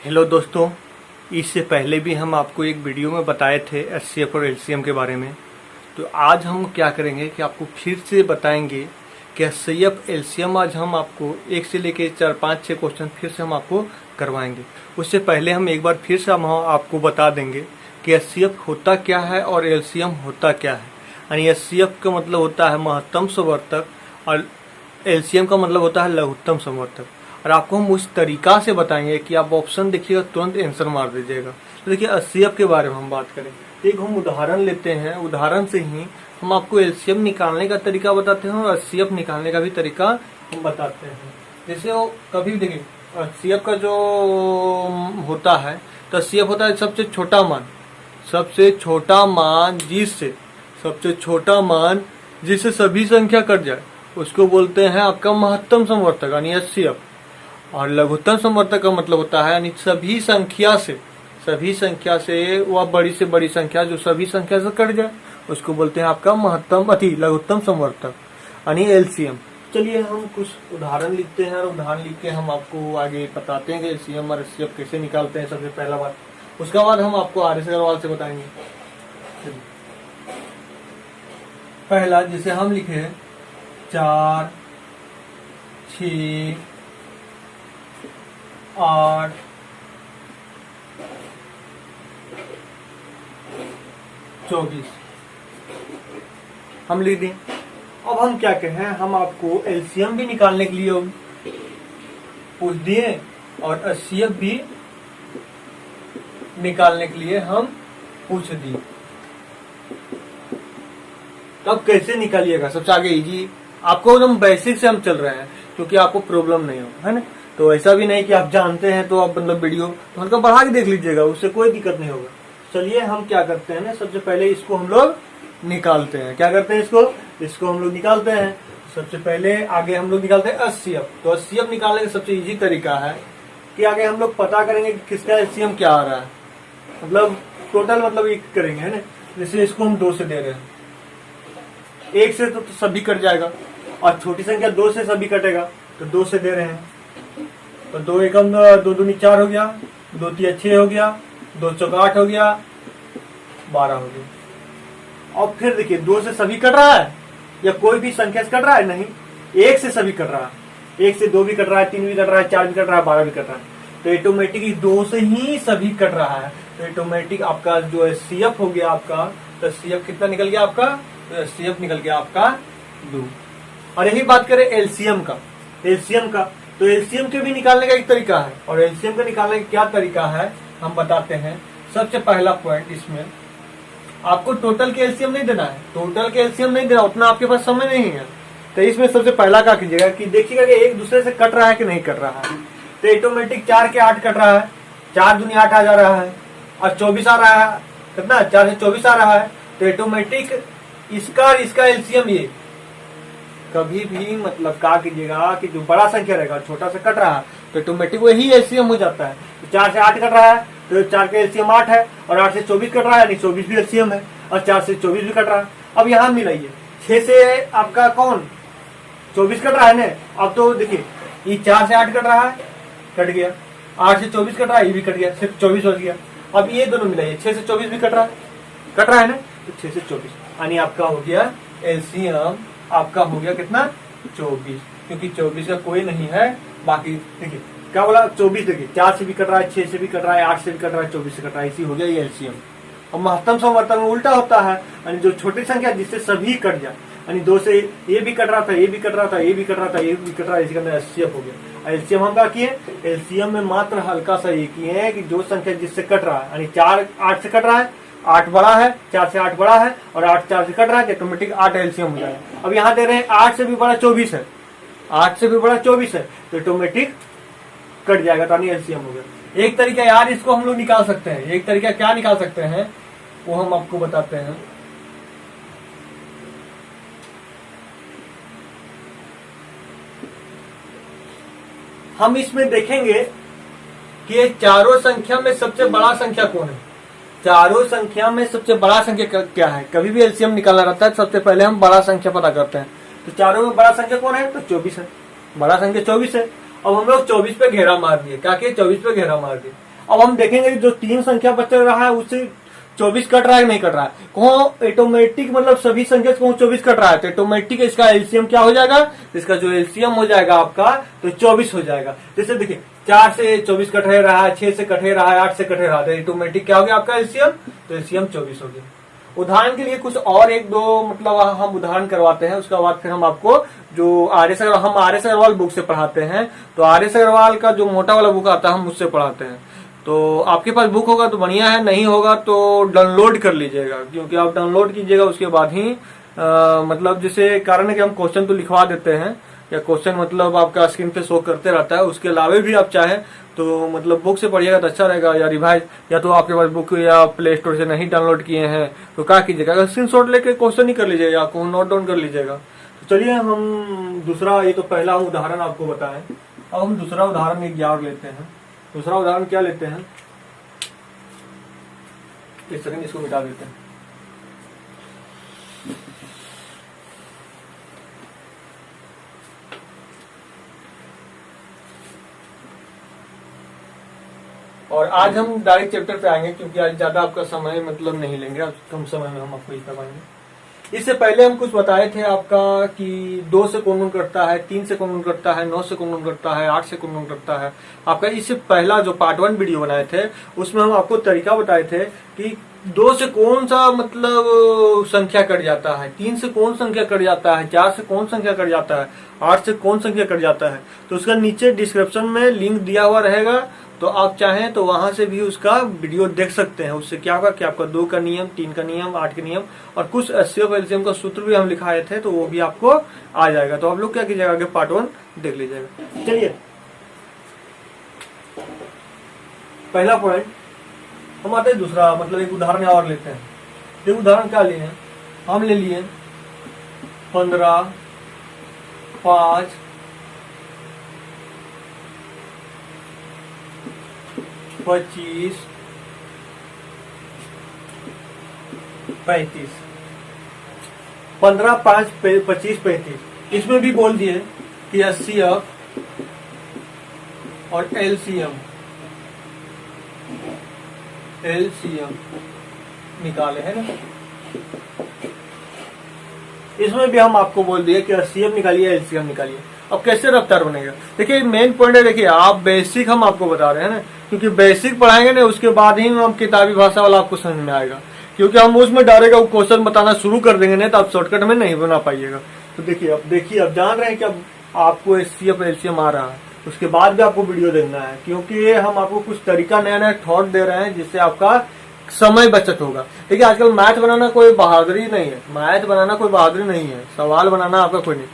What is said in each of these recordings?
Hello दोस्तों, इससे पहले भी हम आपको एक वीडियो में बताए थे एचसीएफ और एलसीएम के बारे में। तो आज हम क्या करेंगे कि आपको फिर से बताएंगे कि एचसीएफ एलसीएम आज हम आपको एक से लेके 4, 5, 6 क्वेश्चन फिर से हम आपको करवाएंगे। उससे पहले हम एक बार फिर से हम आपको बता देंगे कि एचसीएफ होता क्या है और एलसीएम होता क्या है। यानी एचसीएफ का मतलब होता है महत्तम संवर्तक और एलसीएम का मतलब होता है लघुत्तम संवर्तक। और आपको हम उस तरीका से बताएंगे कि आप ऑप्शन देखिएगा तुरंत आंसर मार दीजिएगा। तो देखिए एचसीएफ के बारे में हम बात करें, एक हम उदाहरण लेते हैं, उदाहरण से ही हम आपको एलसीएम निकालने का तरीका बताते हैं और एचसीएफ निकालने का भी तरीका हम बताते हैं। जैसे वो कभी देखिए एचसीएफ का जो होता है, तो एचसीएफ होता है सबसे छोटा मान, सबसे छोटा मान जिससे सभी संख्या कट जाए उसको बोलते हैं आपका महत्तम संवर्तक यानी एचसीएफ। और लघुत्तम संवर्तक का मतलब होता है यानी सभी संख्या से वह बड़ी से बड़ी संख्या जो सभी संख्या से कट जाए उसको बोलते हैं आपका लघुत्तम संवर्तक यानी एलसीएम। चलिए हम कुछ उदाहरण लिखते हैं और उदाहरण लिख के हम आपको आगे बताते हैं कि एलसीएम और एचसीएफ कैसे निकालते हैं सबसे पहला बात। उसके बाद हम आपको आर एस अग्रवाल से बताएंगे। पहला जिसे हम लिखे 4, 6, 8, 24 हम लिख दें। अब हम क्या कहें, हम आपको एलसीएम भी निकालने के लिए पूछ दिए और एचसीएफ भी निकालने के लिए हम पूछ दिए। तब कैसे निकालिएगा, सबसे आगे इजी आपको एकदम बेसिक से हम चल रहे हैं क्योंकि आपको प्रॉब्लम नहीं हो, है ना। तो ऐसा भी नहीं कि आप जानते हैं तो आप मतलब वीडियो तो हल्का बढ़ा के देख लीजिएगा, उससे कोई दिक्कत नहीं होगा। चलिए हम क्या करते हैं ना, सबसे पहले इसको हम लोग निकालते हैं। क्या करते हैं, इसको हम लोग निकालते हैं। सबसे पहले आगे हम लोग निकालते हैं एचसीएफ। तो एचसीएफ निकालने का सबसे इजी तरीका है कि आगे हम लोग पता करेंगे कि किसका एलसीएम क्या आ रहा है, मतलब टोटल मतलब एक करेंगे, है ना। जैसे इसको हम 2 से दे रहे हैं, 1 से तो सभी कट जाएगा और छोटी संख्या 2 से सभी कटेगा, तो 2 से दे रहे हैं। तो 2 एकम 2 दूनी 4 हो गया, 2 तिया 6 हो गया, 2 चौका 8 हो गया, 12 हो गया। और फिर देखिए 2 से सभी कट रहा है या कोई भी संख्या से कट रहा है, नहीं, 1 से सभी कट रहा है। 1 से 2 भी कट रहा है, 3 भी कट रहा है, 4 भी कट रहा है, 12 भी कट रहा है। तो ऑटोमेटिक 2 से ही सभी कट रहा है। तो ऑटोमेटिक आपका जो एचसीएफ हो गया आपका, तो एचसीएफ कितना निकल गया आपका, तो एचसीएफ निकल गया आपका 2। और यही बात करें एलसीएम का, तो एलसीएम के भी निकालने का एक तरीका है। और एलसीएम का निकालने का क्या तरीका है हम बताते हैं। सबसे पहला पॉइंट, इसमें आपको टोटल के एलसीएम नहीं देना है, उतना आपके पास समय नहीं है। तो इसमें सबसे पहला क्या कीजिएगा कि देखिएगा कि एक दूसरे से कट रहा है कि नहीं कट रहा है। तो ऑटोमेटिक 4 के 8 कट रहा है, 4 दूनी 8 आ जा रहा है और 24 आ रहा है, कितना 4 से 24 आ रहा है। तो ऑटोमेटिक इसका एलसीएम ये कभी भी मतलब क्या कीजिएगा कि जो बड़ा संख्या रहेगा छोटा से कट रहा है तो ऑटोमेटिक वही एलसीएम हो जाता है। तो 4 से 8 कट रहा है तो 4 का एलसीएम 8 है और 8 से 24 कट रहा है यानी 24 भी एलसीएम है और 4 से 24 भी कट रहा है। अब यहाँ मिलाइए, 6 से आपका कौन 24 कट रहा है ना। अब तो देखिए ये 4 से 8 कट रहा है, कट गया, 8 से 24 कट रहा है, ये भी कट गया, सिर्फ 24 हो गया। अब ये दोनों मिलाइए, 6 से 24 भी कट रहा है ना, तो 6 से 24 यानी आपका हो गया एलसीएम, आपका हो गया कितना 24, क्योंकि 24 का कोई नहीं है। बाकी देखिए क्या बोला 24, देखिए 4 से भी कट रहा है, 6 से भी कट रहा है, 8 से भी कट रहा है, 24 से कट रहा है, इसी हो गया ये एलसीएम। और महत्तम संवर्तक में उल्टा होता है, यानी जो छोटी संख्या जिससे सभी कट जाए, यानी 2 से ये भी कट रहा था, ये भी कट रहा था, ये भी कट रहा था, ये भी कट रहा है, इसके अंदर एचसीएफ हो गया। एलसीएम हम क्या किए, एलसीएम में मात्र हल्का सा ये किए हैं कि जो संख्या जिससे कट रहा है, यानी 4 8 से कट रहा है, 8 बड़ा है, 4 से 8 बड़ा है और 8 4 से कट रहा है, ऑटोमेटिक 8 एलसीएम हो जाएगा। अब यहाँ दे रहे हैं 8 से भी बड़ा 24 है, 8 से भी बड़ा 24 है, तो ऑटोमेटिक कट जाएगा, तो एलसीएम हो गया। एक तरीका यार इसको हम लोग निकाल सकते हैं, एक तरीका क्या निकाल सकते हैं वो हम आपको बताते हैं। हम इसमें देखेंगे कि ये चारों संख्या में सबसे बड़ा संख्या कौन है, चारों संख्या में सबसे बड़ा संख्या क्या है। कभी भी एलसीएम निकालना रहता है सबसे पहले हम बड़ा संख्या पता करते हैं। तो चारों में बड़ा संख्या कौन है, तो 24 है, बड़ा संख्या 24 है। अब हम लोग 24 पे घेरा मार दिए, क्या किए 24 पे घेरा मार दिए। अब हम देखेंगे कि जो 3 संख्या बच रहा है उससे 24 कट रहा है नहीं कट रहा है, कौन ऑटोमेटिक मतलब सभी संख्या से कौन 24 कट रहा है, तो ऑटोमेटिक इसका एलसीएम क्या हो जाएगा, इसका जो एलसीएम हो जाएगा आपका तो 24 हो जाएगा। जैसे देखिए 4 से 24 कट रहा है, 6 से कट रहा है, 8 से कट रहा है, तो ऑटोमेटिक क्या हो गया आपका एलसीएम, तो एलसीएम 24 हो गया। उदाहरण के लिए कुछ और एक दो मतलब हम उदाहरण करवाते हैं, उसके बाद फिर हम आपको जो हम आर एस अग्रवाल बुक से पढ़ाते हैं, तो आर एस अग्रवाल का जो मोटा वाला बुक आता है हम उससे पढ़ाते हैं। तो आपके पास बुक होगा तो बढ़िया है, नहीं होगा तो डाउनलोड कर लीजिएगा, क्योंकि आप डाउनलोड कीजिएगा उसके बाद ही मतलब जैसे कारण है कि हम क्वेश्चन तो लिखवा देते हैं, या क्वेश्चन मतलब आपका स्क्रीन पे शो करते रहता है, उसके अलावा भी आप चाहें तो मतलब बुक से पढ़िएगा तो अच्छा रहेगा, या रिवाइज, या तो आपके पास बुक या प्ले स्टोर से नहीं डाउनलोड किए हैं तो क्या कीजिएगा, स्क्रीनशॉट लेके क्वेश्चन ही कर लीजिएगा, आपको नोट डाउन कर लीजिएगा। तो चलिए हम दूसरा, ये तो पहला उदाहरण आपको बताएं, अब हम दूसरा उदाहरण एक और लेते हैं। दूसरा उदाहरण क्या लेते हैं, एक सेकंड इसको मिटा देते हैं। और आज हम डायरेक्ट चैप्टर पे आएंगे, क्योंकि आज ज्यादा आपका समय मतलब नहीं लेंगे, आज कम समय में हम आपको ये करवाएंगे। इससे पहले हम कुछ बताए थे आपका कि 2 से कौन कटता है, 3 से कौन कटता है, 9 से कौन कटता है, 8 से कौन कटता है आपका। इससे पहला जो पार्ट 1 वीडियो बनाए थे उसमें हम आपको तरीका बताए थे कि 2 से कौन सा मतलब संख्या कट जाता है, 3 से कौन संख्या कट जाता है, 4 से कौन संख्या कट जाता है, 8 से कौन संख्या कट जाता है। तो उसका नीचे डिस्क्रिप्शन में लिंक दिया हुआ रहेगा, तो आप चाहें तो वहां से भी उसका वीडियो देख सकते हैं। उससे क्या होगा कि आपका 2 का नियम, 3 का नियम, 8 का नियम और कुछ एचसीएफ एलसीएम का सूत्र भी हम लिखाए थे, तो वो भी आपको आ जाएगा। तो आप लोग क्या कीजिएगा, आगे पार्ट 1 देख लीजिएगा। चलिए पहला पॉइंट हम आते हैं, दूसरा मतलब एक उदाहरण और लेते हैं। एक उदाहरण क्या लिए हैं, हम ले लिए 15, 5, 25, 35, 15, 5, 25, 35। इसमें भी बोल दिए कि एचसीएफ और एलसीएम निकाले है ना। इसमें भी हम आपको बोल दिए कि एचसीएफ निकालिए, एलसीएम निकालिए। अब कैसे रफ्तार बनेगा, देखिए मेन पॉइंट है, देखिए आप बेसिक हम आपको बता रहे हैं ना, क्योंकि बेसिक पढ़ाएंगे ना उसके बाद ही हम किताबी भाषा वाला आपको समझ में आएगा, क्योंकि हम उसमें डायरेक्ट वो क्वेश्चन बताना शुरू कर देंगे नहीं तो आप शॉर्टकट में नहीं बना पाइएगा। तो देखिए अब जान रहे हैं कि अब आपको एचसीएफ एलसीएम आ रहा है, उसके बाद भी आपको वीडियो देखना है, क्योंकि हम आपको कुछ तरीका नया नया थॉट दे रहे हैं जिससे आपका समय बचत होगा। देखिए आजकल मैथ बनाना कोई बहादुरी नहीं है, मैथ बनाना कोई बहादुरी नहीं है, सवाल बनाना आपका कोई नहीं।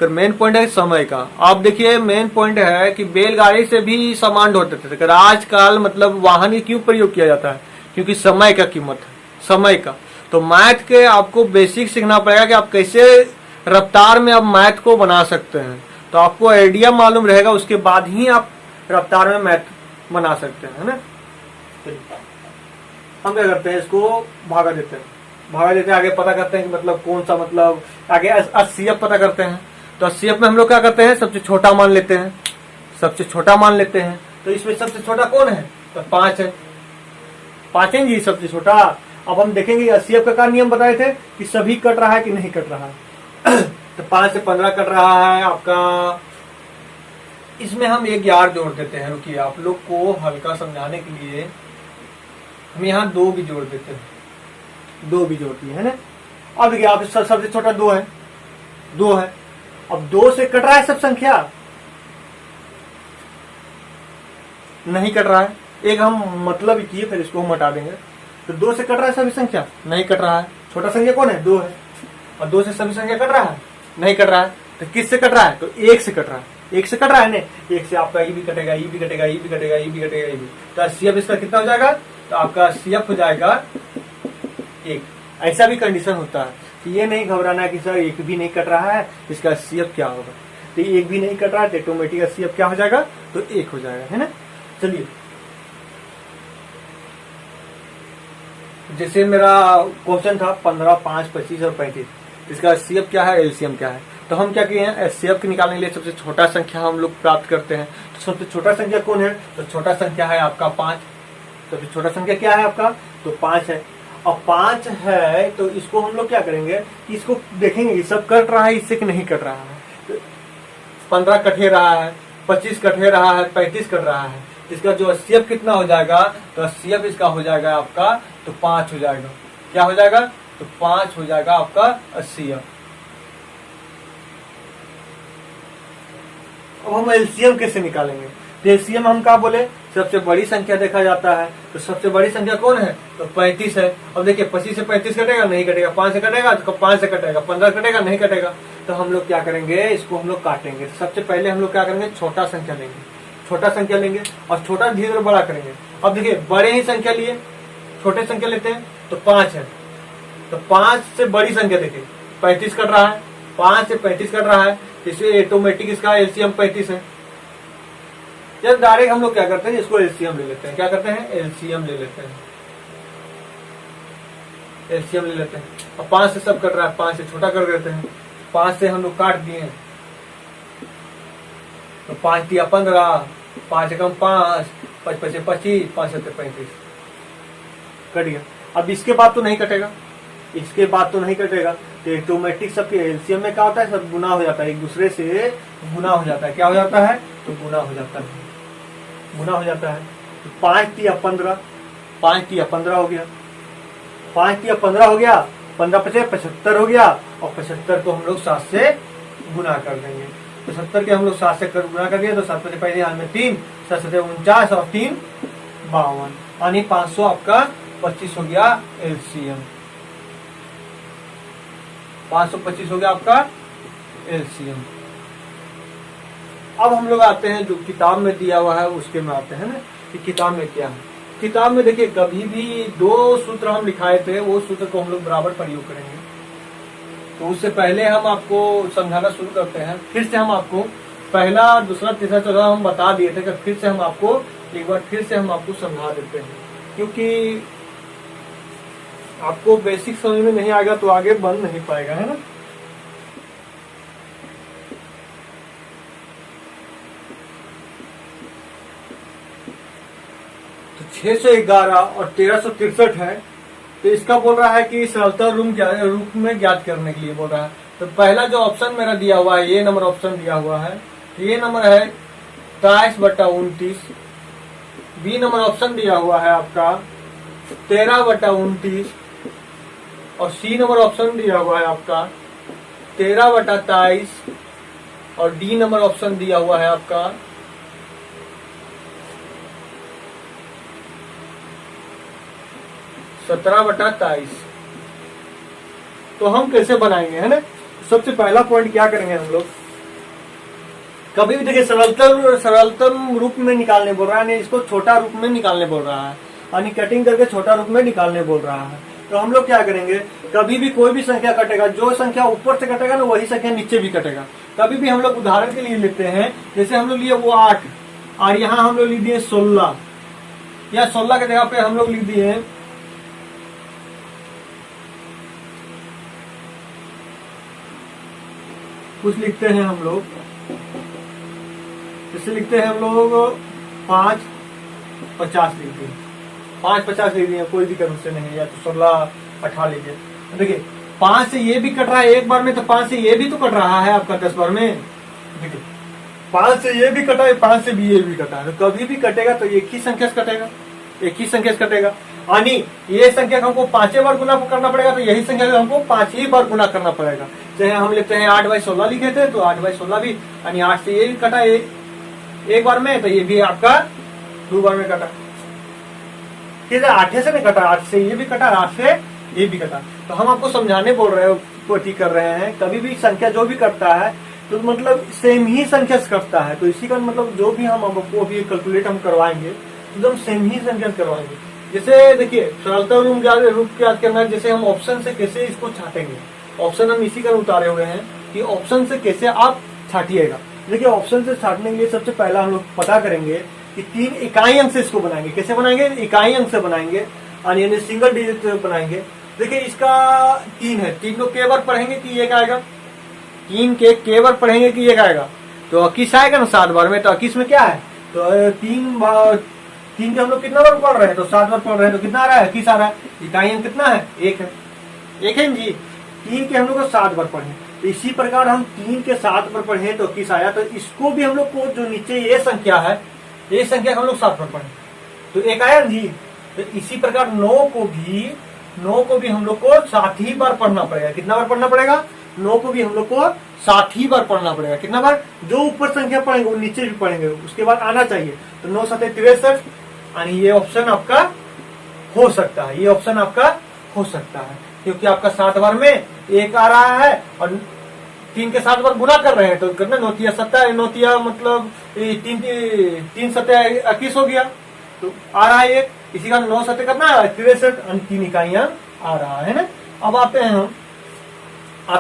मेन पॉइंट है समय का। आप देखिए मेन पॉइंट है कि बैलगाड़ी से भी सामान ढोते थे, आजकल मतलब वाहन ही क्यों प्रयोग किया जाता है, क्योंकि समय का कीमत है, समय का। तो मैथ के आपको बेसिक सीखना पड़ेगा कि आप कैसे रफ्तार में आप मैथ को बना सकते हैं, तो आपको आइडिया मालूम रहेगा, उसके बाद ही आप रफ्तार में मैथ बना सकते हैं, है ना। हम क्या करते हैं, इसको भागा देते हैं, आगे पता करते हैं कि मतलब कौन सा, मतलब आगे एचसीएफ पता करते हैं। तो एचसीएफ में हम लोग क्या करते हैं, सबसे छोटा मान लेते हैं, सबसे छोटा मान लेते हैं। तो इसमें सबसे छोटा कौन है, तो 5 है, 5 है जी सबसे छोटा। अब हम देखेंगे एचसीएफ का नियम बताए थे कि सभी कट रहा है कि नहीं कट रहा है। तो 5 से 15 कट रहा है आपका। इसमें हम एक यार जोड़ देते हैं, रुकिए आप लोग को हल्का समझाने के लिए हम यहाँ 2 भी जोड़ देते हैं, 2 भी जोड़ती है ना। अब देखिए आप सबसे छोटा 2 है, 2 है। अब 2 से कट रहा है सब संख्या, नहीं कट रहा है, एक हम मतलब किए फिर इसको हम हटा देंगे। तो 2 से कट रहा है सभी संख्या, नहीं कट रहा है। छोटा संख्या कौन है, 2 है। और 2 से सभी संख्या कट रहा है, नहीं कट रहा है। तो किस से कट रहा है, तो 1 से कट रहा है, 1 से कट रहा है ना। 1 से आपका ये भी कटेगा, ये भी कटेगा, ये भी कटेगा, ये भी कटेगा, ये भी। तो एचसीएफ इसका कितना हो जाएगा, तो आपका एचसीएफ हो जाएगा 1। ऐसा भी कंडीशन होता है, तो ये नहीं घबराना है कि सर 1 भी नहीं कट रहा है, इसका एचसीएफ क्या होगा। तो 1 भी नहीं कट रहा है तो ऑटोमेटिक एचसीएफ क्या हो जाएगा, तो 1 हो जाएगा, है ना। चलिए जैसे मेरा क्वेश्चन था 15, 5, 25 और 35, इसका एचसीएफ क्या है, एलसीएम क्या है। तो हम क्या किए हैं, एचसीएफ निकालने के लिए सबसे छोटा संख्या हम लोग प्राप्त करते हैं। तो सबसे छोटा संख्या कौन है, तो छोटा संख्या है आपका 5। सबसे छोटा संख्या क्या है आपका, तो 5 है। और 5 है तो इसको हम लोग क्या करेंगे कि इसको देखेंगे ये सब कट रहा है इससे कि नहीं कट रहा है। तो 15 कटे रहा है, 25 कटे रहा है, 35 कट रहा है। इसका जो एचसीएफ कितना हो जाएगा, तो एचसीएफ इसका हो जाएगा आपका तो 5 हो जाएगा। क्या हो जाएगा, तो 5 हो जाएगा आपका एचसीएफ। अब हम एलसीएम कैसे निकालेंगे, तो एलसीएम हम क्या बोले, सबसे बड़ी संख्या देखा जाता है। तो सबसे बड़ी संख्या कौन है, तो 35 है। अब देखिए 25 से 35 कटेगा, नहीं कटेगा। 5 से कटेगा, तो 5 से कटेगा। 15 कटेगा, नहीं कटेगा। तो हम लोग क्या करेंगे, इसको हम लोग काटेंगे। सबसे पहले हम लोग क्या करेंगे, छोटा संख्या लेंगे। छोटा संख्या लेंगे और छोटा धीरे धीरे बड़ा करेंगे। अब देखिए बड़े ही संख्या लिए, छोटे संख्या लेते हैं, तो 5 है। तो 5 से बड़ी संख्या देखिए 35 कट रहा है, 5 से 35 कट रहा है, इसलिए ऑटोमेटिक इसका एलसीएम 35 है। जब डायरेक्ट हम लोग क्या करते हैं, इसको एलसीएम ले लेते हैं। क्या करते हैं, एलसीएम ले लेते हैं। एलसीएम ले लेते हैं। अब 5 से सब कट रहा है, 5 से छोटा कर देते हैं। 5 से हम लोग काट दिए, तो 5 दिया 15, 5 एकम 5, 5 पचे 25, 5 सत्ते 35 कट गया। अब इसके बाद तो नहीं कटेगा, इसके बाद तो नहीं कटेगा। तो ऑटोमेटिक सबके एलसीएम में क्या होता है, सब गुना हो जाता है, एक दूसरे से गुना हो जाता है। क्या हो जाता है, तो गुना हो जाता है, गुना हो जाता है। तो 5 तिया 15, 5 तिया 15 हो गया, 5 तिया 15 हो गया, 15 पचे 75 हो गया। और 75 को हम लोग 7 से गुना कर देंगे। 75 के हम लोग 7 से गुना कर दिया, तो 7 पचे पहले हाल में 3, 7 सत्ते 49 और 3 52, यानी 500 आपका 25 हो गया एलसीएम। 525 हो गया आपका एलसीएम। अब हम लोग आते हैं जो किताब में दिया हुआ है उसके में आते हैं ना, कि किताब में क्या है। किताब में देखिए कभी भी 2 सूत्र हम लिखाए थे, वो सूत्र को हम लोग बराबर प्रयोग करेंगे। तो उससे पहले हम आपको समझाना शुरू करते हैं। फिर से हम आपको पहला, दूसरा, तीसरा, चौथा हम बता दिए थे, फिर से हम आपको एक बार फिर से हम आपको समझा देते हैं, क्योंकि आपको बेसिक समझ में नहीं आएगा तो आगे बन नहीं पाएगा, है ना। तो 611 और 1363 है। तो इसका बोल रहा है कि सरलता रूप में ज्ञात करने के लिए बोल रहा है। तो पहला जो ऑप्शन मेरा दिया हुआ है, ये नंबर ऑप्शन दिया हुआ है, ये नंबर है 23/29। बी नंबर ऑप्शन दिया हुआ है आपका 13/29 और सी नंबर ऑप्शन दिया हुआ है आपका 13/23 और डी नंबर ऑप्शन दिया हुआ है आपका 17/23। तो हम कैसे बनाएंगे, है ना। सबसे पहला पॉइंट क्या करेंगे हम लोग, कभी भी देखिए सरलतम रूप में निकालने बोल रहा है, नहीं इसको छोटा रूप में निकालने बोल रहा है, यानी कटिंग करके छोटा रूप में निकालने बोल रहा है। तो हम लोग क्या करेंगे, कभी भी कोई भी संख्या कटेगा, जो संख्या ऊपर से कटेगा ना वही संख्या नीचे भी कटेगा। कभी भी हम लोग उदाहरण के लिए लेते हैं, जैसे हम लोग लिए वो 8 और यहाँ हम लोग लिख दिए 16, या 16 के जगह पे हम लोग लिख दिए कुछ लिखते हैं हम लोग, जैसे लिखते हैं हम लोग 5/50 लिख दिए, 5/50 लिख दिए, कोई दिक्कत उससे नहीं है, या तो 16/18 लीजिए। देखिए 5 से ये भी कट रहा है एक बार में, तो 5 से ये भी तो कट रहा है आपका 10 बार में। देखिए 5 से ये भी कटा है, 5 से भी ये भी कटा है। तो कभी भी कटेगा तो एक ही संख्या से कटेगा, एक ही संख्या से कटेगा। यानी ये संख्या को हमको 5 बार गुना करना पड़ेगा, तो यही संख्या को हमको 5 ही बार गुना करना पड़ेगा। चाहे हम लेते हैं 8/16 लिखे थे, तो 8/16 भी, यानी 8 से ये भी कटा एक बार में, तो ये भी आपका 2 बार में कटा। ठीक है, 8 से नहीं कटा, 8 से ये भी कटा, 8 से ये भी कटा। तो हम आपको समझाने बोल रहे हैं, कर रहे हैं, कभी भी संख्या जो भी करता है तो मतलब सेम ही संख्या से करता है। तो इसी का मतलब जो भी हम आपको अभी कैलकुलेट हम करवाएंगे एकदम सेम ही संख्या से करवाएंगे। जैसे देखिए सरलता रूप याद करना है, जैसे हम ऑप्शन से कैसे इसको छाटेंगे। ऑप्शन हम इसी का उतारे हुए हैं कि ऑप्शन से कैसे आप छाटिएगा। देखिए ऑप्शन से छाटने के लिए सबसे पहला हम लोग पता करेंगे कि 3 इकाई अंक से इसको बनाएंगे। कैसे बनाएंगे, इकाई अंक से बनाएंगे, यानी सिंगल डिजिट से बनाएंगे। देखिए इसका 3 है, 3 को कई बार पढ़ेंगे कि 1 आएगा, तीन के बार पढ़ेंगे कि एक आएगा, तो 21 आएगा ना 7 बार में, तो 21 में क्या है, तो तीन के हम लोग कितना बार पढ़ रहे हैं, तो 7 बार पढ़ रहे हैं, तो कितना आ रहा है, 21 आ रहा है। इकाई अंक कितना है, एक है, एक है जी। तीन के हम लोग को 7 बार पढ़े, तो इसी प्रकार हम 3 के 7 बार पढ़े तो 21 आया, तो इसको भी हम लोग को जो नीचे ये संख्या है, ये संख्या हम लोग 7 बार पढ़े तो एक आया ना जी। तो इसी प्रकार 9 को भी हम लोग को 7 ही बार पढ़ना पड़ेगा। कितना बार पढ़ना पड़ेगा, 9 को भी हम लोग को 7 ही बार पढ़ना पड़ेगा। कितना बार, जो ऊपर संख्या पढ़ेंगे वो नीचे भी पढ़ेंगे, उसके बाद आना चाहिए। तो 9 7 63, यानी ये ऑप्शन आपका हो सकता है, ये ऑप्शन आपका हो सकता है, क्योंकि आपका 7 बार में एक आ रहा है और 3 के 7 बार गुना कर रहे हैं, तो कितना 9 तिया 7, 9 तिया मतलब 3 7 21 हो गया, तो आ रहा है एक। इसी का 9 7 कितना 63, 3 इकाइयां आ रहा है ना। अब आते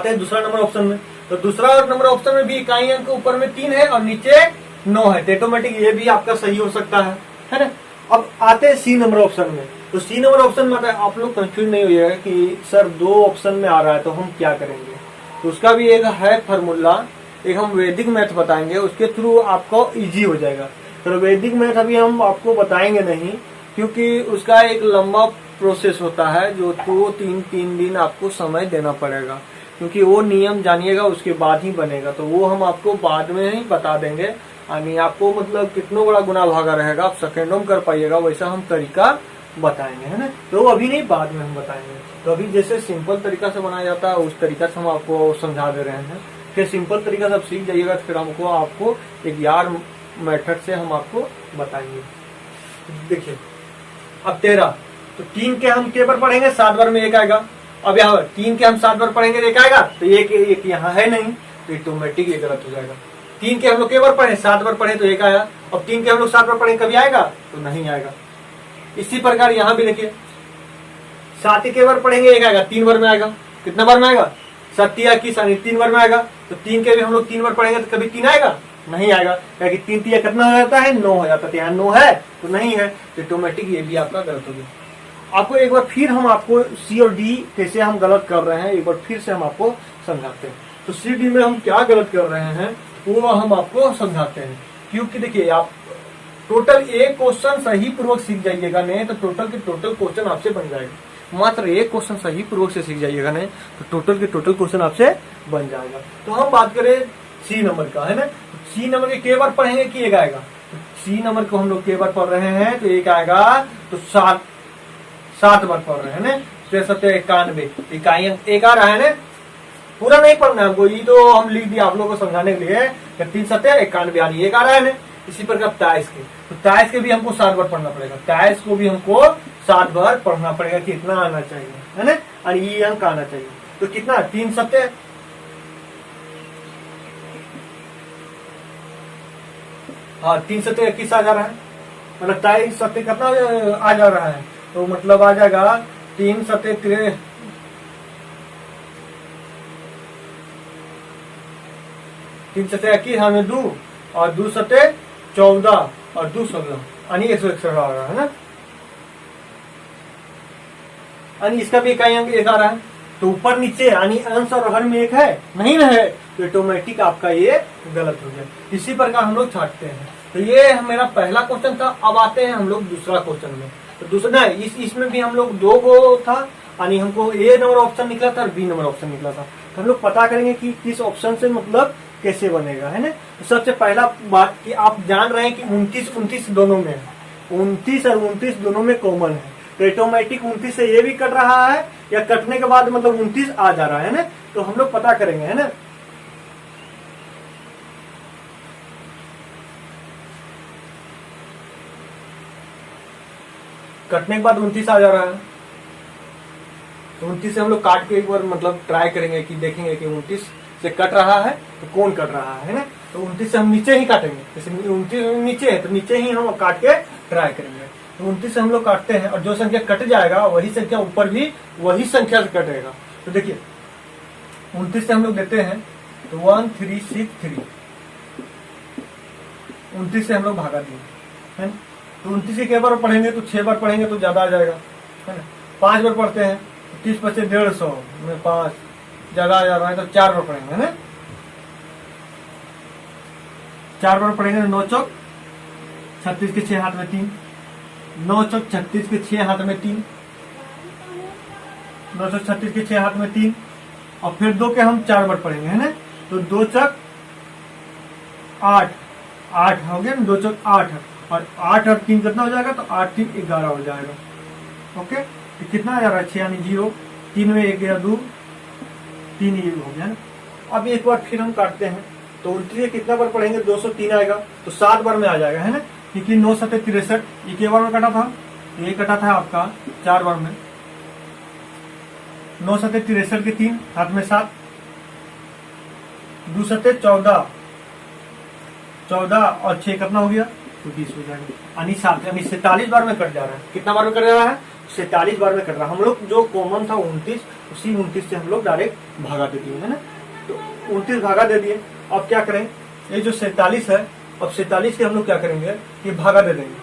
हैं दूसरा नंबर ऑप्शन में। तो दूसरा नंबर ऑप्शन में भी इकाई अंक ऊपर में 3 है और नीचे 9 है, तो ऑटोमेटिक ये भी आपका सही हो सकता है ना। अब आते हैं सी नंबर ऑप्शन में। तो सी नंबर ऑप्शन में आप लोग कंफ्यूज नहीं होइएगा कि सर 2 ऑप्शन में आ रहा है तो हम क्या करेंगे। तो उसका भी एक है फॉर्मूला, एक हम वैदिक मैथ बताएंगे, उसके थ्रू आपको इजी हो जाएगा। तो वैदिक मैथ अभी हम आपको बताएंगे नहीं, क्योंकि उसका एक लंबा प्रोसेस होता है जो 2-3 दिन आपको समय देना पड़ेगा, क्योंकि वो नियम जानिएगा उसके बाद ही बनेगा। तो वो हम आपको बाद में ही बता देंगे, यानी आपको मतलब कितना बड़ा गुना भागा रहेगा, आप सेकेंडों में कर पाइएगा, वैसा हम तरीका बताएंगे, है ना। तो वो अभी नहीं, बाद में हम बताएंगे। तो अभी जैसे सिंपल तरीका से बनाया जाता है उस तरीका से हम आपको समझा दे रहे हैं। फिर सिंपल तरीका से आप सीख जाइएगा, फिर हमको आपको एक यार मेथड से हम आपको बताएंगे। देखिए अब 13, तो 3 के हम के बार पढ़ेंगे, 7 बार में एक आएगा। अब यहाँ 3 के हम 7 बार पढ़ेंगे तो एक आएगा, तो एक यहाँ है नहीं, तो ऑटोमेटिक ये गलत हो जाएगा। 3 के हम लोग के बार पढ़े, 7 बार पढ़े तो एक आया। अब 3 के हम लोग 7 बार पढ़ेंगे, कभी आएगा, तो नहीं आएगा। इसी प्रकार यहाँ भी देखिए 7 के बार पढ़ेंगे एक आएगा, 3 बार में आएगा। कितना बार में आएगा, 7 या 21, 3 बार में आएगा। तो 3 के भी हम लोग 3 बार पढ़ेंगे तो कभी 3 आएगा, नहीं आएगा, क्योंकि 3 तिया कितना हो जाता है, 9 हो जाता है। यहाँ 9 है तो नहीं है, तो ऑटोमेटिक ये भी आपका गलत हो गया। आपको एक बार फिर हम आपको सी और डी कैसे हम गलत कर रहे हैं एक बार फिर से हम आपको समझाते हैं। तो सी डी में हम क्या गलत कर रहे हैं वो हम आपको समझाते हैं, क्योंकि देखिए आप टोटल एक क्वेश्चन सही पूर्वक सीख जाइएगा, नहीं तो टोटल के टोटल क्वेश्चन आपसे बन जाएगा। मात्र एक क्वेश्चन सही पूर्वक से सीख जाइएगा, नहीं तो टोटल के टोटल क्वेश्चन आपसे बन जाएगा। तो हम बात करें सी नंबर का, है ना। सी नंबर के बार पढ़ेंगे कि एक आएगा, तो सी नंबर को हम लोग के बार पढ़ रहे हैं तो एक आएगा, तो 7 बार पढ़ रहे हैं ना। 91 इकाई एक आ रहा है ना, पूरा नहीं पढ़ना है हमको, ये तो हम लिख दिया आप लोगों को समझाने के लिए। 3 7 91 एक आ रहा है ना। इसी प्रकार 23 के, तो 23 के भी हमको 7 बार पढ़ना पड़ेगा। 23 को भी हमको 7 बार पढ़ना पड़ेगा, कितना आना चाहिए, है ना, और ये अंक आना चाहिए। तो कितना 3 7 हाँ 3 7 21 आ जा रहा है, मतलब 23 7 कितना आ जा रहा है, तो मतलब आ जाएगा 3 7 3 7 21 हमें 2 और 2 7 14 और 2 16 यानी 161 आ रहा है ना। यानी इसका भी इकाई अंक एक आ रहा है, तो ऊपर नीचे यानी अंश और हर में एक है नहीं ना है, तो ऑटोमेटिक आपका ये गलत हो गया। इसी प्रकार हम लोग छाटते हैं। तो ये मेरा पहला क्वेश्चन था। अब आते हैं हम लोग दूसरा क्वेश्चन में। तो दूसरा इसमें भी हम लोग 2 को था, यानी हमको ए नंबर ऑप्शन निकला था और बी नंबर ऑप्शन निकला था। तो हम लोग पता करेंगे कि किस ऑप्शन से मतलब कैसे बनेगा, है ना। तो सबसे पहला बात कि आप जान रहे हैं कि 29 दोनों में है, 29 और 29 दोनों में कॉमन है, तो ऑटोमेटिक 29 से ये भी कट रहा है या कटने के बाद मतलब 29 आ जा रहा है ना। तो हम लोग पता करेंगे, है ना। कटने के बाद 29 आ जा रहा है, तो 29 से हम लोग काट के एक बार मतलब ट्राई करेंगे कि देखेंगे कि 29 से कट रहा है तो कौन कट रहा है ना। तो 29 से हम नीचे ही काटेंगे, जैसे 29 नीचे है तो नीचे ही हम काट के ट्राई करेंगे। तो 29 से हम लोग काटते हैं और जो संख्या कट जाएगा वही संख्या ऊपर भी वही संख्या से कटेगा। तो देखिए 29 से हम लोग देते हैं तो 1363, 29 से हम लोग भागा दिए, है ना। तो 29 के बार पढ़ेंगे तो 6 बार पढ़ेंगे तो ज्यादा आ जाएगा, है ना। 5 बार पढ़ते हैं तो 30 25 150 में 5 ज्यादा आ जा रहा है, तो 4 बार पढ़ेंगे, है ना। 4 बार पढ़ेंगे तो 9 चौक 36 के 6 हाथ में 3, 9 चौक 36 के 6 हाथ में 3, 9 चौक 36 के 6 हाथ में 3, और फिर 2 के हम 4 बार पढ़ेंगे, है ना। तो 2 चौक 8, 8 हो गया, 2 चौक 8, और 8 और 3 कितना हो जाएगा, तो 8 3 11 हो जाएगा। ओके, तो कितना आ जा रहा है 6 यानी 0, 3 में 1 गया 2, 3 ये हो गया ना। अब एक बार फिर हम काटते हैं, तो 29 कितना बार पढ़ेंगे, 203 आएगा, तो 7 बार में आ जाएगा, है ना। क्योंकि 9 7 63 ये के बार में कटा था, ये कटा था आपका 4 बार में, 9 7 63 के 3 हाथ में 7, 2 7 14, 14 और 6 कितना हो गया, तो 20 हो जाएगा, यानी 7 यानी 47 बार में कट जा रहा है। कितना बार में कट जा रहा है, 47 बार में कट रहा है। हम लोग जो कॉमन था 29, उसी 29 से हम लोग डायरेक्ट भागा दे दिए, है ना। तो 29 भागा दे दिए। अब क्या करें, ये जो 47 है, अब 47 के हम लोग क्या करेंगे, ये भागा दे देंगे।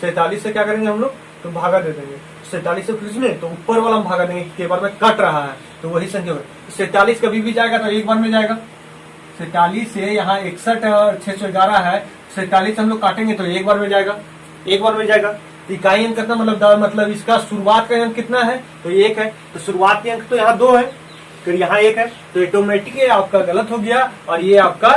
47 से क्या करेंगे हम लोग, तो भागा दे देंगे। 47 से किसने, तो ऊपर वाला हम भागा देंगे, के बार में कट रहा है, तो वही संख्या। 47 कभी भी जाएगा तो एक बार में जाएगा। 47 से यहाँ 61 और 611 है, 47 हम लोग काटेंगे तो एक बार में जाएगा, एक बार में जाएगा। इकाई अंक कितना, मतलब इसका शुरुआत का अंक कितना है, तो 1 है, तो शुरुआती अंक तो यहाँ 2 है, फिर यहाँ 1 है, तो ऑटोमेटिक आपका गलत हो गया और ये आपका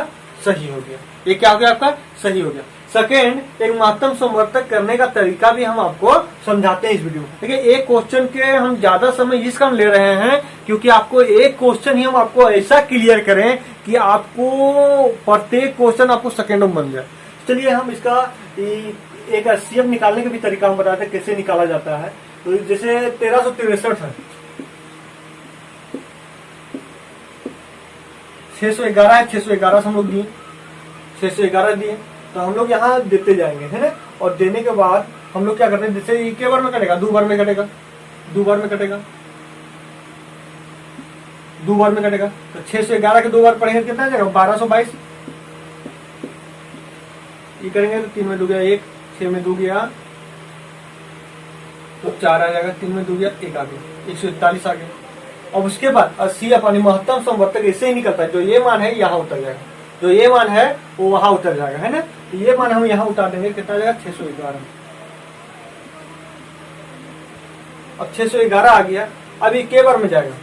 सही हो गया। ये क्या हो गया, आपका सही हो गया। सेकेंड, एक महत्तम संवर्धक करने का तरीका भी हम आपको समझाते हैं इस वीडियो में। देखिए, एक क्वेश्चन के हम ज्यादा समय इस काम ले रहे हैं क्योंकि आपको एक क्वेश्चन ही हम आपको ऐसा क्लियर करें कि आपको प्रत्येक क्वेश्चन आपको सेकेंडों में बन जाए। चलिए हम इसका एक HCF निकालने का भी तरीका हम बताते हैं कैसे निकाला जाता है। तो जैसे 1363 है, 611 है, 611 से हम लोग दिए, 611 दिए, तो हम लोग यहाँ देते जाएंगे, है ना। और देने के बाद हम लोग क्या करते हैं, जैसे ये के बार में कटेगा, 2 बार में कटेगा, 2 बार में कटेगा, 2 बार में कटेगा। तो 611 के 2 बार पढ़ेंगे कितना आ जाएगा, 1222। ये करेंगे तो 3 में 2 गया 1, 6 में 2 गया तो 4 आ जाएगा, 3 में 2 गया 1 आ गया, 141 आ गया। और उसके बाद 80 अपनी महत्तम संवर्धक ऐसे ही निकलता है, जो ये मान है यहाँ उतर जाएगा, जो ये मान है वो वहां उतर जाएगा, है ना। तो ये मान हम यहाँ उतार देंगे, कितना आ जाएगा 611। अब 611 आ गया। अब ये के बार में जाएगा,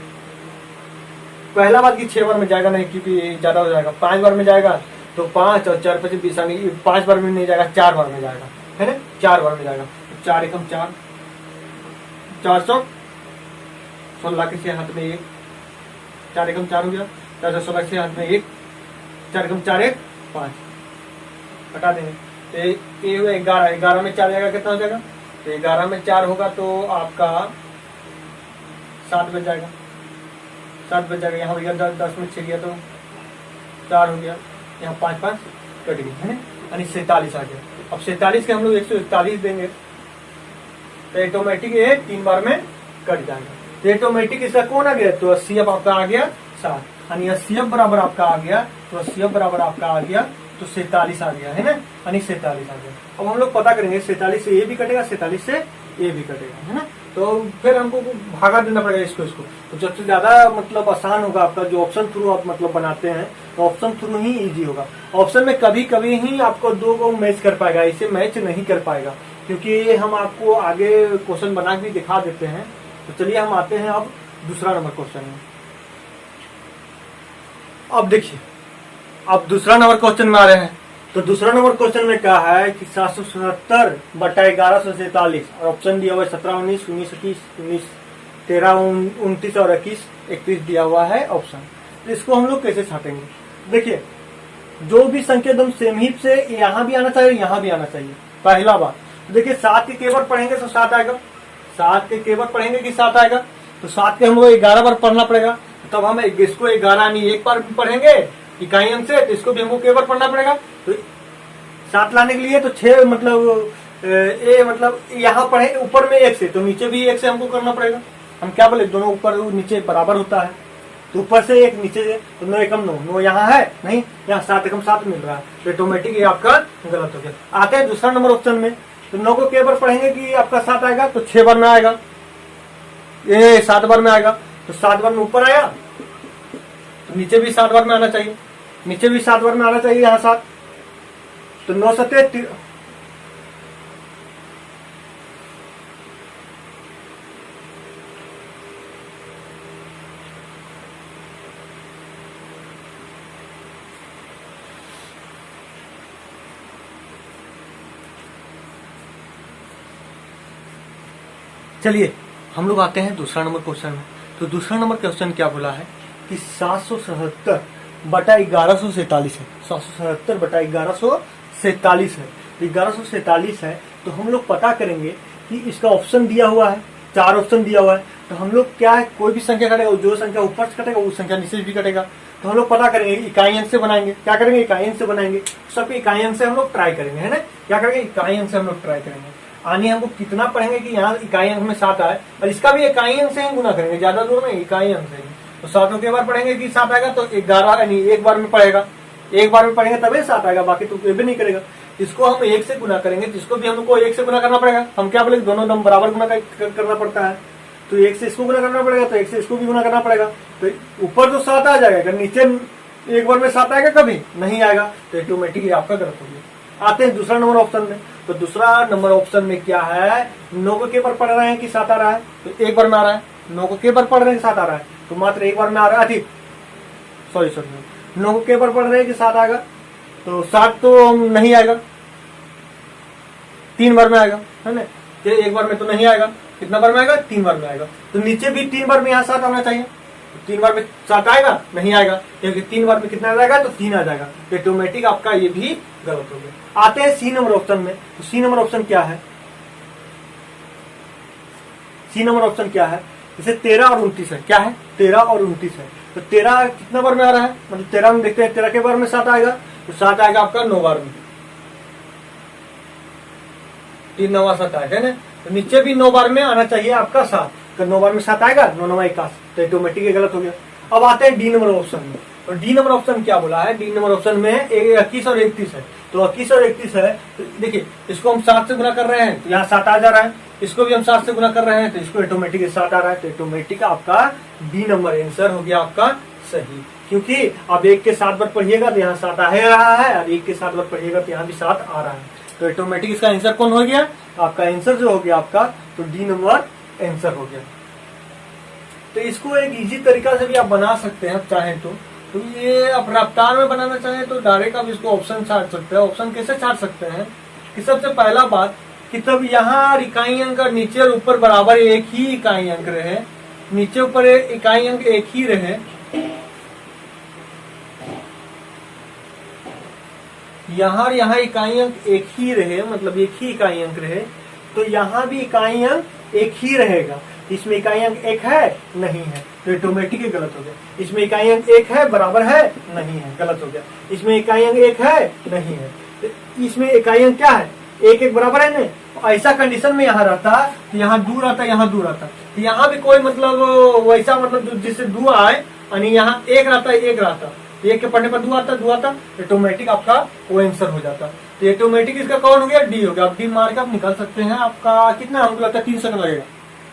पहला बात की 6 बार में जाएगा नहीं, क्योंकि ज्यादा हो जाएगा। 5 बार में जाएगा तो 5 और 4 25 20 आने, 5 बार में नहीं जाएगा, 4 बार में जाएगा, है ना, 4 बार में जाएगा। 4 एकम 4, 400 16 के 6 हाथ में 1, 4 एकम 4 हो गया, 416 के 6 हाथ में 1, 4 एकम 4 1 5, हटा देंगे। तो ये हुआ 11, 11 में 4 जाएगा, कितना हो जाएगा, तो 11 में 4 होगा तो आपका 7 बच जाएगा, 7 बच जाएगा। यहाँ हो गया 10 में 6 गया तो 4 हो गया, यहाँ 5 5 कट गई, है ना, यानी 47 आ गया। अब 47 के हम लोग 141 देंगे तो ऑटोमेटिक ये 3 बार में कट जाएगा। तो ऑटोमेटिक इसका कौन आ गया, तो HCF आपका आ गया 7, यानी HCF बराबर आपका आ गया, तो HCF बराबर आपका आ गया तो 47 आ गया, है ना, यानी 47 आ गया। अब हम लोग पता करेंगे 47 से ये भी कटेगा, 47 से ये भी कटेगा, है ना। तो फिर हमको भागा देना पड़ेगा इसको। तो सबसे ज्यादा मतलब आसान होगा आपका जो ऑप्शन थ्रू आप मतलब बनाते हैं, तो ऑप्शन थ्रू ही इजी होगा। ऑप्शन में कभी कभी ही आपको 2 को मैच कर पाएगा, इसे मैच नहीं कर पाएगा, क्योंकि हम आपको आगे क्वेश्चन बना के दिखा देते हैं। तो चलिए हम आते हैं अब दूसरा नंबर क्वेश्चन में। अब देखिए, अब दूसरा नंबर क्वेश्चन में आ रहे हैं। तो दूसरा नंबर क्वेश्चन में क्या है कि 777 बटा 1147, और ऑप्शन दिया हुआ है 17 19 19 21 19 13 29 और 21 31 दिया हुआ है ऑप्शन। तो इसको हम लोग कैसे छाटेंगे, देखिए जो भी संख्या एकदम सेम ही से यहाँ भी आना चाहिए, यहाँ भी आना चाहिए। पहला बात देखिए, 7 के केवल पढ़ेंगे तो 7 आएगा, 7 के केवल पढ़ेंगे कि 7 आएगा, तो 7 के हम लोग 11 बार पढ़ना पड़ेगा। तब हम इसको 11 यानी 1 बार पढ़ेंगे इकाई अंक से, तो इसको भी हमको केवल पढ़ना पड़ेगा। तो 7 लाने के लिए तो 6 मतलब मतलब यहाँ पढ़े ऊपर में 1 से, तो नीचे भी 1 से हमको करना पड़ेगा। हम क्या बोले, दोनों ऊपर नीचे बराबर होता है, तो ऊपर से 1 नीचे से, तो 9 एकम 9, 9 यहाँ है नहीं, यहाँ 7 एकम 7 मिल रहा है, तो ऑटोमेटिक ये आपका गलत हो गया। आते हैं दूसरा नंबर ऑप्शन में। तो 9 को के बार पढ़ेंगे कि आपका 7 आएगा, तो 6 बार में आएगा, ये 7 बार में आएगा, तो 7 बार में ऊपर आया, तो नीचे भी 7 बार में आना चाहिए, नीचे भी 7 बार में आना चाहिए, यहाँ 7, तो 9 सत्ते चलिए हम लोग आते हैं दूसरा नंबर क्वेश्चन में। तो दूसरा नंबर क्वेश्चन क्या बोला है कि 777 बटा 1147 है। 777 बटा 1147 है। 1147 है तो हम लोग पता करेंगे कि इसका ऑप्शन दिया हुआ है, 4 ऑप्शन दिया हुआ है। तो हम लोग क्या है, कोई भी संख्या कटेगा, जो संख्या ऊपर से कटेगा वो संख्या नीचे भी कटेगा। तो हम लोग पता करेंगे, इकाई अंक से बनाएंगे। क्या करेंगे, इकाई अंक से बनाएंगे। सबके इकाई अंक से हम लोग ट्राई करेंगे, है ना। क्या करेंगे, इकाई अंक से हम लोग ट्राई करेंगे। आने हमको कितना पढ़ेंगे कि यहाँ इकाई अंक में 7 आए, और इसका भी इकाई अंक से ही गुना करेंगे, ज्यादा दूर नहीं, इकाई अंक से ही। तो 7 के बार पढ़ेंगे कि 7 आएगा, तो 11 यानी एक बार में पढ़ेगा, एक बार में पढ़ेंगे तभी 7 आएगा, बाकी तो कोई भी नहीं करेगा। इसको हम 1 से गुना करेंगे, जिसको भी हमको 1 से गुना करना पड़ेगा। हम क्या बोले, दोनों दम बराबर गुना करना पड़ता है। तो 1 से इसको गुना करना पड़ेगा, तो 1 से इसको भी गुना करना पड़ेगा। तो ऊपर तो 7 आ जाएगा, नीचे एक बार में 7 आएगा, कभी नहीं आएगा। तो ऑटोमेटिकली आपका गलत हो गया। आते हैं दूसरा नंबर ऑप्शन में। तो दूसरा नंबर ऑप्शन में क्या है, 9 के बार पढ़ रहे हैं कि 7 आ रहा है, तो एक बार में आ रहा है। 9 के बार पढ़ रहे हैं कि 7 आ रहा है, तो मात्र एक बार में आ रहा है। ठीक, सॉरी 9 के बार पढ़ रहे हैं कि 7 आएगा, तो 7 तो नहीं आएगा, 3 बार में आएगा, है ना। एक बार में तो नहीं आएगा, कितना बार में आएगा, 3 बार में आएगा। तो नीचे भी 3 बार में यहाँ 7 आना चाहिए। 3 बार में 7 आएगा, नहीं आएगा, क्योंकि 3 बार में कितना आ जाएगा, तो 3 आ जाएगा। तो ऑटोमेटिक आपका ये भी गलत हो गया। आते हैं सी नंबर ऑप्शन में। तो सी नंबर ऑप्शन क्या है, सी नंबर ऑप्शन क्या है, जैसे 13 और 29 है। क्या है, 13 और 29 है। तो 13 कितना बार में आ रहा है, मतलब 13 में देखते हैं, 13 के बार में 7 आएगा, तो 7 आएगा आपका 9 बार में, 3 9 7 आएगा ना। तो नीचे भी 9 बार में आना चाहिए आपका 7, तो 9 बार में 7 आएगा, 9 9 81, तो ऑटोमेटिक गलत हो गया। अब आते हैं डी नंबर ऑप्शन में। और डी नंबर ऑप्शन क्या बोला है, डी नंबर ऑप्शन में 21 और 31 है। तो 21 और 31 है, तो देखिए इसको हम 7 से गुना कर रहे हैं, तो यहाँ 7 आ जा रहा है। इसको भी हम 7 से गुना कर रहे हैं, तो इसको ऑटोमेटिक 7 आ रहा है। तो ऑटोमेटिक आपका डी नंबर आंसर हो गया आपका सही, क्योंकि अब 1 के 7 बार पढ़िएगा तो यहाँ 7 आ रहा है, और 1 के 7 बार पढ़िएगा तो यहाँ भी 7 आ रहा है। तो ऑटोमेटिक इसका आंसर कौन हो गया, आपका आंसर जो हो गया आपका, तो डी नंबर आंसर हो गया। तो इसको एक इजी तरीका से भी आप बना सकते हैं, चाहें तो ये आप रफ्तार में बनाना चाहें तो डायरेक्ट आप इसको ऑप्शन छाट सकते हैं। ऑप्शन कैसे छाट सकते हैं कि सबसे पहला बात कि तब यहाँ इकाई अंक नीचे और ऊपर बराबर एक ही इकाई अंक रहे, नीचे ऊपर इकाई अंक एक ही रहे, यहाँ और यहाँ इकाई अंक एक ही रहे, मतलब एक ही इकाई अंक रहे, तो यहाँ भी इकाई अंक एक ही रहेगा। इसमें इकाई अंक 1 है, नहीं है, तो ऑटोमेटिक गलत हो गया। इसमें इकाई अंक 1 है, बराबर है, नहीं है, गलत हो गया। इसमें इकाई अंक 1 है, नहीं है, तो इसमें इकाई अंक क्या है, 1 1 बराबर है नहीं। ऐसा कंडीशन में यहाँ रहता तो यहाँ दूर आता, यहाँ दूर आता, तो यहाँ भी कोई मतलब वैसा मतलब जिससे 2 आए, यानी यहाँ 1 रहता, 1 रहता, 1 के पढ़ने पर 2 आता, 2 आता, ऑटोमेटिक आपका वो आंसर हो जाता। तो ऑटोमेटिक इसका कौन हो गया, डी हो गया। आप डी मार के आप निकाल सकते हैं। आपका कितना हमको लगता है 3 सेकंड लगेगा।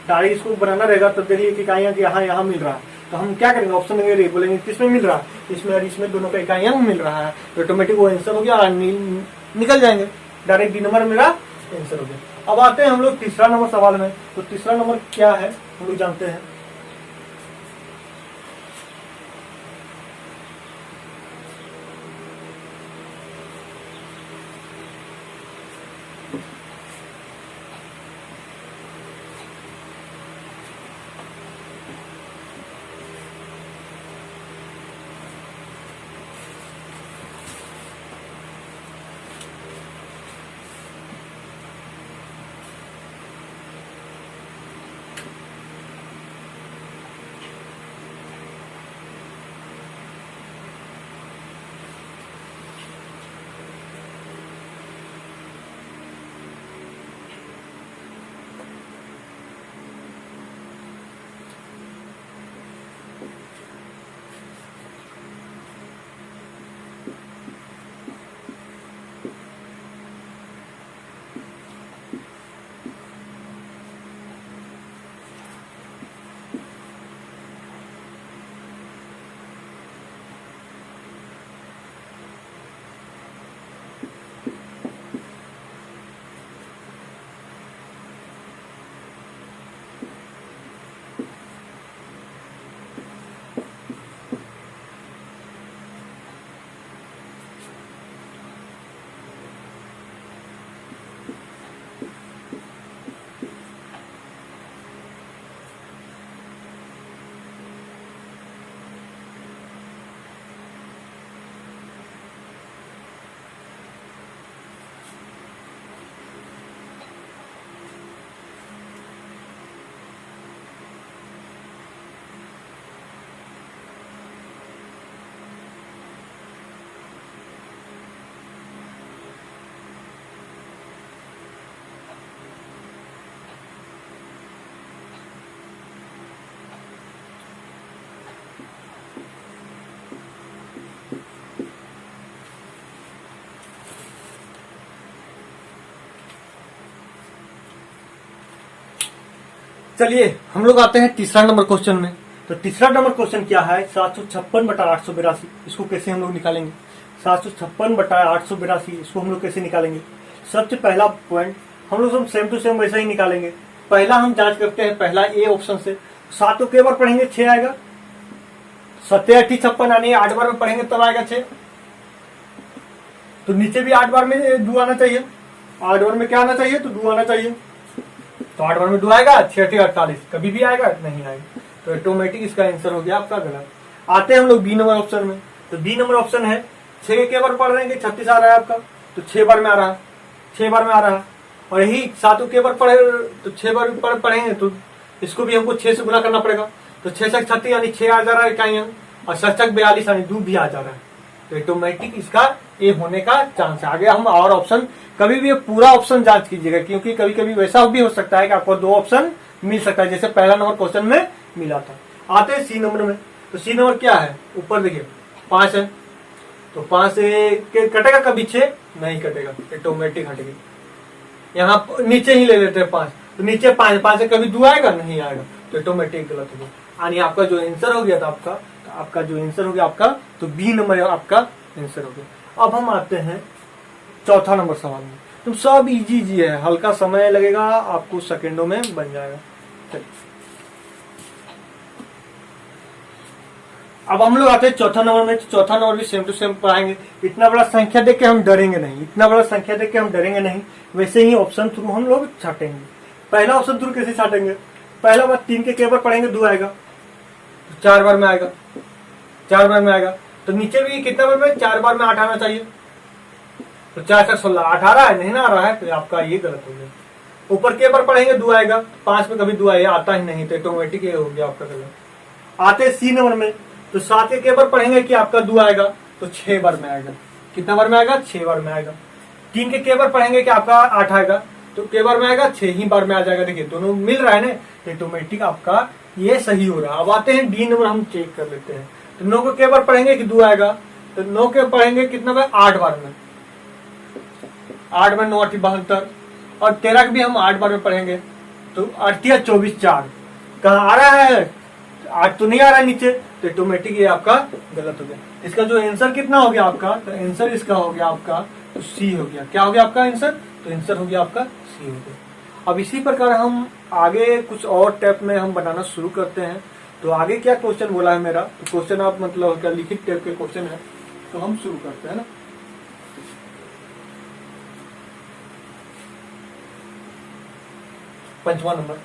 डायरेक्ट इसको बनाना रहेगा तो देखिए कि इकाइयां यहाँ यहाँ मिल रहा है, तो हम क्या करेंगे, ऑप्शन देंगे, बोलेंगे किसमें मिल रहा है, इसमें और इसमें दोनों का इकाइयां मिल रहा है, तो ऑटोमेटिक वो आंसर हो गया, निकल जाएंगे। डायरेक्ट डी नंबर मेरा आंसर हो गया। अब आते हैं हम लोग तीसरा नंबर सवाल में। तो तीसरा नंबर क्या है हम लोग जानते हैं। चलिए हम लोग आते हैं तीसरा नंबर क्वेश्चन में। तो तीसरा नंबर क्वेश्चन क्या है, 756/882, इसको कैसे हम लोग निकालेंगे। 756/882 इसको हम लोग कैसे निकालेंगे। सबसे पहला पॉइंट हम लोग सेम टू सेम वैसा ही निकालेंगे। पहला हम जांच करते हैं, पहला ए ऑप्शन से 7 को कई बार पढ़ेंगे 6 आएगा। 7 8 56 यानी 8 बार में पढ़ेंगे तब आएगा 6। तो नीचे भी 8 बार में 2 आना चाहिए। 8 बार में क्या आना चाहिए, तो 2 आना चाहिए। तो 8 बार में 2 आएगा, 6 8 48 कभी भी आएगा नहीं आएगा। तो ऑटोमेटिक इसका आंसर हो गया आपका गलत। आते हैं हम लोग बी नंबर ऑप्शन में। तो बी नंबर ऑप्शन है 6 के बार पढ़ रहे हैं 36 आ रहा है आपका, तो 6 बार में आ रहा है, 6 बार में आ रहा है। और यही 7 के बार पढ़े तो 6 बार पढ़ेंगे तो इसको भी हमको 6 से गुना करना पड़ेगा। तो 6 6 36 यानी 6 आ जा रहा है इकाई अंक, और 6 6 42 यानी 2 भी आ जा रहा है। तो ऑटोमेटिक इसका ए होने का चांस है। आगे हम और ऑप्शन कभी भी पूरा ऑप्शन जांच कीजिएगा, क्योंकि कभी कभी वैसा भी हो सकता है कि आपको 2 ऑप्शन मिल सकता है, जैसे पहला नंबर क्वेश्चन में मिला था। आते हैं सी नंबर में। तो सी नंबर क्या है, ऊपर देखिए 5 है, तो 5 से कटेगा कभी 6 नहीं कटेगा, ऑटोमेटिक हटेगी। यहाँ नीचे ही ले लेते हैं 5, तो नीचे 5 से कभी 2 आएगा नहीं आएगा, तो ऑटोमेटिक गलत हो गया। यानी आपका जो आंसर हो गया था आपका जो आंसर हो गया आपका, तो बी नंबर आपका आंसर हो गया। अब हम आते हैं चौथा नंबर सवाल में। तो सब इजी है, हल्का समय लगेगा, आपको सेकेंडों में बन जाएगा। चलिए अब हम लोग आते हैं चौथा नंबर में। चौथा नंबर भी सेम टू सेम पढ़ाएंगे। इतना बड़ा संख्या देख के हम डरेंगे नहीं, इतना बड़ा संख्या देख के हम डरेंगे नहीं। वैसे ही ऑप्शन थ्रू हम लोग छाटेंगे। पहला ऑप्शन थ्रू कैसे छाटेंगे, पहला बार 3 के बार पढ़ेंगे 2 आएगा, तो 4 बार में आएगा, 4 बार में आएगा। तो नीचे भी कितना बार में, 4 बार में 8 आना चाहिए। तो 4 4 16 8 आ रहा है, नहीं ना आ रहा है, तो आपका ये गलत हो गया। ऊपर के बार पढ़ेंगे 2 आएगा, 5 में कभी 2 आएगा, आता ही नहीं, तो ऑटोमेटिक ये हो गया आपका गलत। आते सी नंबर में। तो 7 के बार पढ़ेंगे कि आपका 2 आएगा, तो 6 बार में आएगा। कितना बार में आएगा, 6 बार में आएगा। 3 के बार पढ़ेंगे कि आपका 8 आएगा, तो के बार में आएगा, 6 ही बार में आ जाएगा। देखिए दोनों मिल रहा है ना, तो ऑटोमेटिक आपका ये सही हो रहा है। अब आते हैं डी नंबर, हम चेक कर लेते हैं। तो 9 को के बार पढ़ेंगे कि 2 आएगा, तो 9 के पढ़ेंगे कितना बार, 8 बार में। 8 में 9 8 72, और 13 के भी हम 8 बार में पढ़ेंगे, तो 8 या 24 4 कहाँ आ रहा है, 8 तो नहीं आ रहा है नीचे, तो ऑटोमेटिक ये आपका गलत हो गया। इसका जो आंसर कितना हो गया आपका, तो आंसर इसका हो गया आपका, तो सी हो गया। क्या हो गया आपका आंसर, तो आंसर हो गया आपका सी हो गया। अब इसी प्रकार हम आगे कुछ और टाइप में हम बनाना शुरू करते हैं। तो आगे क्या क्वेश्चन बोला है मेरा, तो क्वेश्चन आप मतलब क्या लिखित टाइप के क्वेश्चन है, तो हम शुरू करते हैं ना। पंचवा नंबर,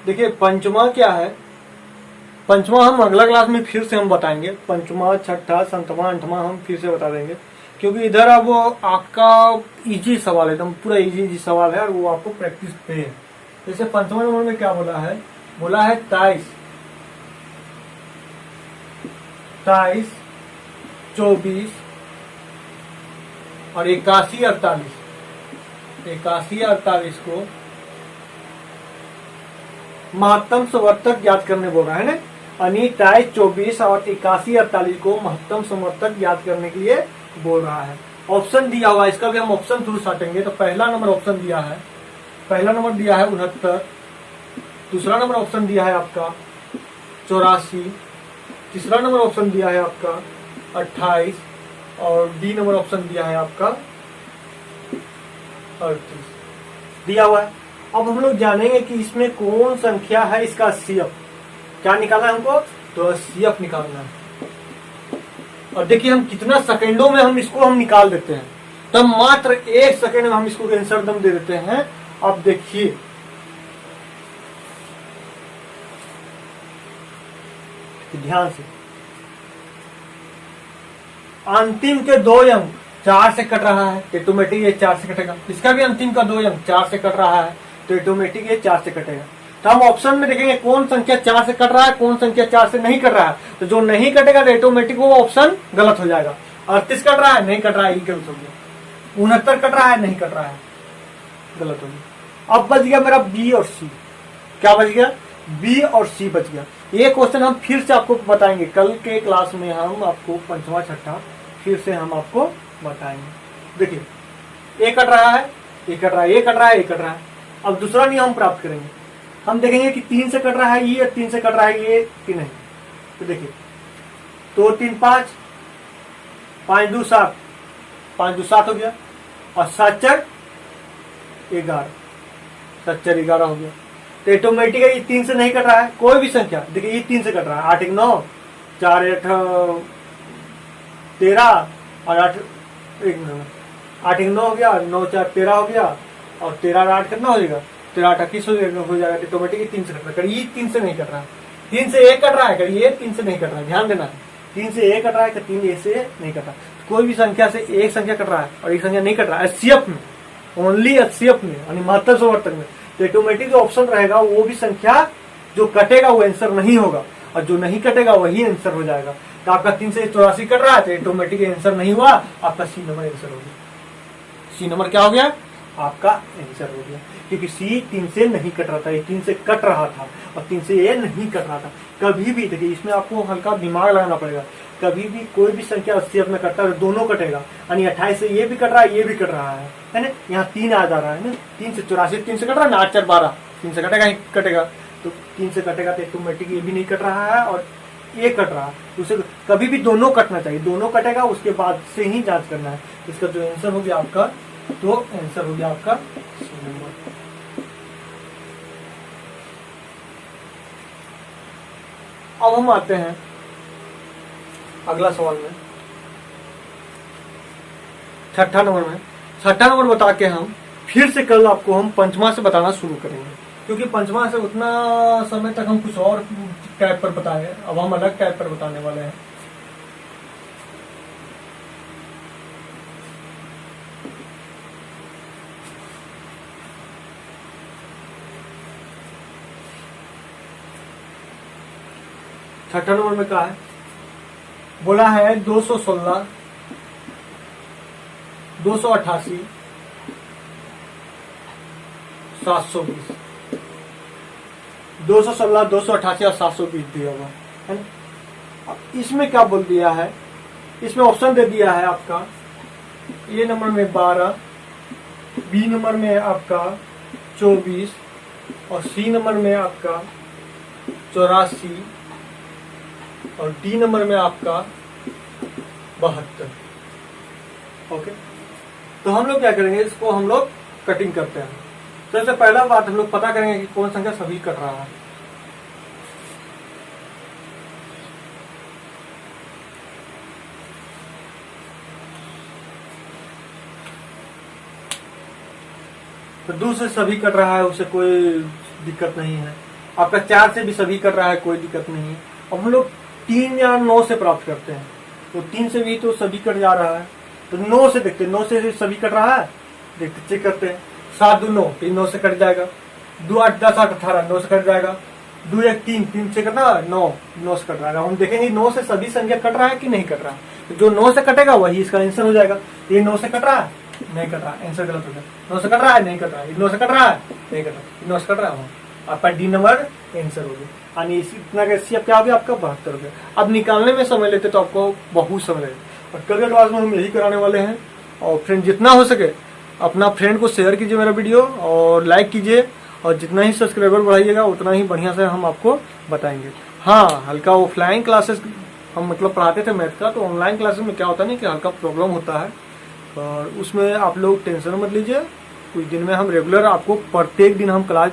देखिए पंचमा क्या है। पंचमा हम अगला क्लास में फिर से हम बताएंगे। पंचमा छठा संतवा अंठवा हम फिर से बता देंगे, क्योंकि इधर अब वो आपका इजी सवाल है, एकदम पूरा इजी सवाल है, और वो आपको प्रैक्टिस पे है। जैसे पंचमा नंबर में क्या बोला है, बोला है 23 24 और 81 48 को महत्तम समर्थक ज्ञात करने बोल रहा है ना। यानी 23 24 और 81 48 को महत्तम समर्थक ज्ञात करने के लिए बोल रहा है। ऑप्शन दिया हुआ, इसका भी हम ऑप्शन थ्रू छाटेंगे। तो पहला नंबर ऑप्शन दिया है, पहला नंबर दिया है 69, दूसरा नंबर ऑप्शन दिया है आपका 84, तीसरा नंबर ऑप्शन दिया है आपका 28, और डी नंबर ऑप्शन दिया है आपका 38 दिया हुआ है। अब हम लोग जानेंगे कि इसमें कौन संख्या है इसका सीएफ। क्या निकालना है हमको, तो सीएफ निकालना है। और देखिए हम कितना सेकंडों में हम इसको हम निकाल देते हैं, तब मात्र 1 सेकंड में हम इसको आंसर दम दे देते हैं। अब देखिए ध्यान से, अंतिम के 2 अंक 4 से कट रहा है, ऑटोमेटिक ये 4 से कटेगा। इसका भी अंतिम का 2 अंक 4 से कट रहा है, तो ऑटोमेटिक ये 4 से कटेगा। तो हम ऑप्शन में देखेंगे कौन संख्या 4 से कट रहा है, कौन संख्या 4 से नहीं कट रहा है। तो जो नहीं कटेगा तो ऑटोमेटिक वो ऑप्शन गलत हो जाएगा। 38 कट रहा है, नहीं कट रहा है, ये गलत हो गया। 69 कट रहा है, नहीं कट रहा है, गलत हो गया। अब बच गया मेरा बी और सी। क्या बच गया? बी और सी बच गया। ये क्वेश्चन हम फिर से आपको बताएंगे कल के क्लास में, हम आपको पंचवा छठा फिर से हम आपको बताएंगे। देखिए ए कट रहा है, ए कट रहा है, ए कट रहा है, ए कट रहा है। अब दूसरा नियम हम प्राप्त करेंगे। हम देखेंगे कि 3 से कट रहा है ये, 3 से कट रहा है ये कि नहीं। तो देखिए 2 3 5, 5 2 7, 5 2 7 हो गया, और 7 4 11, 7 4 11 हो गया। तो ऑटोमेटिक ये 3 से नहीं कट रहा है कोई भी संख्या। देखिए ये 3 से कट रहा है, 8 1 9, 4 8 13, और 8 1 9 हो गया, 9 4 13 हो गया, और 13 8 कितना हो जाएगा? 13 8 21 हो जाएगा। तो ऑटोमेटिक 3 से कट रहा है, ये 3 से नहीं कट रहा है। 3 से 1 कट रहा है, ये 3 से नहीं कट रहा है, ध्यान देना। 3 से 1 कट रहा है, 3 1 से नहीं कट रहा। कोई भी संख्या से एक संख्या कट रहा है और एक संख्या नहीं कट रहा है, एचसीएफ में, ओनली एचसीएफ में, यानी महत्तर सवर्तक में, तो ऑटोमेटिक जो ऑप्शन रहेगा वो भी संख्या जो कटेगा वो आंसर नहीं होगा, और जो नहीं कटेगा वही आंसर हो जाएगा। तो आपका 3 से 84 कट रहा है तो ऑटोमेटिक आंसर नहीं हुआ, आपका सी नंबर आंसर हो गया। सी नंबर क्या हो गया? आपका आंसर हो गया, क्योंकि सी 3 से नहीं कट रहा था, ये 3 से कट रहा था, और 3 से ये नहीं कट रहा था। कभी भी देखिए इसमें आपको हल्का दिमाग लगाना पड़ेगा। कभी भी कोई भी संख्या 80 में कटता है दोनों कटेगा, यानी 28 से ये भी कट रहा है, ये भी कट रहा है ना। यहाँ 3 आ जा रहा है ना, 3 से 84 3 से कट रहा है ना, 8 4 12, 3 से कटेगा ही कटेगा। तो 3 से कटेगा तो ऑटोमेटिक ये भी नहीं कट रहा है और ये कट रहा है, उसे कभी भी दोनों कटना चाहिए। दोनों कटेगा उसके बाद से ही जांच करना है। इसका जो आंसर हो गया आपका, तो आंसर हो गया आपका सी नंबर। अब हम आते हैं अगला सवाल में, छठा नंबर में। छठा नंबर बता के हम फिर से कल आपको हम पंचमा से बताना शुरू करेंगे, क्योंकि पंचमा से उतना समय तक हम कुछ और टाइप पर बताए, अब हम अलग टाइप पर बताने वाले हैं। छठा नंबर में क्या है? बोला है 216, 288, 720, 216, 288 और 720 दिया हुआ है ना। अब इसमें क्या बोल दिया है? इसमें ऑप्शन दे दिया है आपका ए नंबर में 12, बी नंबर में आपका 24, और सी नंबर में आपका 84, और डी नंबर में आपका 72। ओके, तो हम लोग क्या करेंगे, इसको हम लोग कटिंग करते हैं। सबसे पहला बात हम लोग पता करेंगे कि कौन संख्या सभी कट रहा है। तो 2 से सभी कट रहा है, उसे कोई दिक्कत नहीं है। आपका 4 से भी सभी कट रहा है, कोई दिक्कत नहीं है। अब हम लोग 3 या 9 से प्राप्त करते हैं, तो 3 से भी तो सभी कट जा रहा है, तो 9 से देखते हैं, 9 से सभी कट रहा है, देखते चेक करते हैं। 7 2 9, 3 9 से कट जाएगा। 2 8 10 8 18, 9 से कट जाएगा। 2 1 3, 3 से कटना 9, 9 से कट जाएगा। हम देखेंगे 9 से सभी संख्या कट रहा है कि नहीं कट रहा है, तो जो 9 से कटेगा वही इसका आंसर हो जाएगा। ये 9 से कट रहा है, नहीं कट रहा, आंसर गलत हो गया। 9 से कट रहा है, नहीं कट रहा है, 9 से कट रहा है, नहीं कट रहा, 9 से कट रहा है, आपका डी नंबर आंसर हो गया। यानी इतना कैसे अब क्या हो गया आपका 72 हो गया। अब निकालने में समय लेते तो आपको बहुत समय लगेगा, और कल के क्लास में हम यही कराने वाले हैं। और फ्रेंड जितना हो सके अपना फ्रेंड को शेयर कीजिए मेरा वीडियो, और लाइक कीजिए, और जितना ही सब्सक्राइबर बढ़ाइएगा उतना ही बढ़िया से हम आपको बताएंगे। हाँ, हल्का ऑफलाइन क्लासेस हम मतलब पढ़ाते थे मैथ का, तो ऑनलाइन क्लासेस में क्या होता है ना कि हल्का प्रॉब्लम होता है, और उसमें आप लोग टेंशन मत लीजिए। कुछ दिन में हम रेगुलर आपको प्रत्येक दिन हम क्लास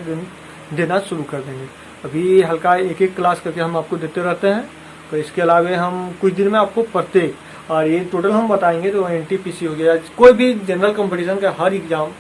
देना शुरू कर देंगे। अभी हल्का एक एक क्लास करके हम आपको देते रहते हैं, तो इसके अलावा हम कुछ दिन में आपको प्रत्येक, और ये टोटल हम बताएंगे। तो एनटीपीसी हो गया, कोई भी जनरल कंपटीशन का हर एग्जाम,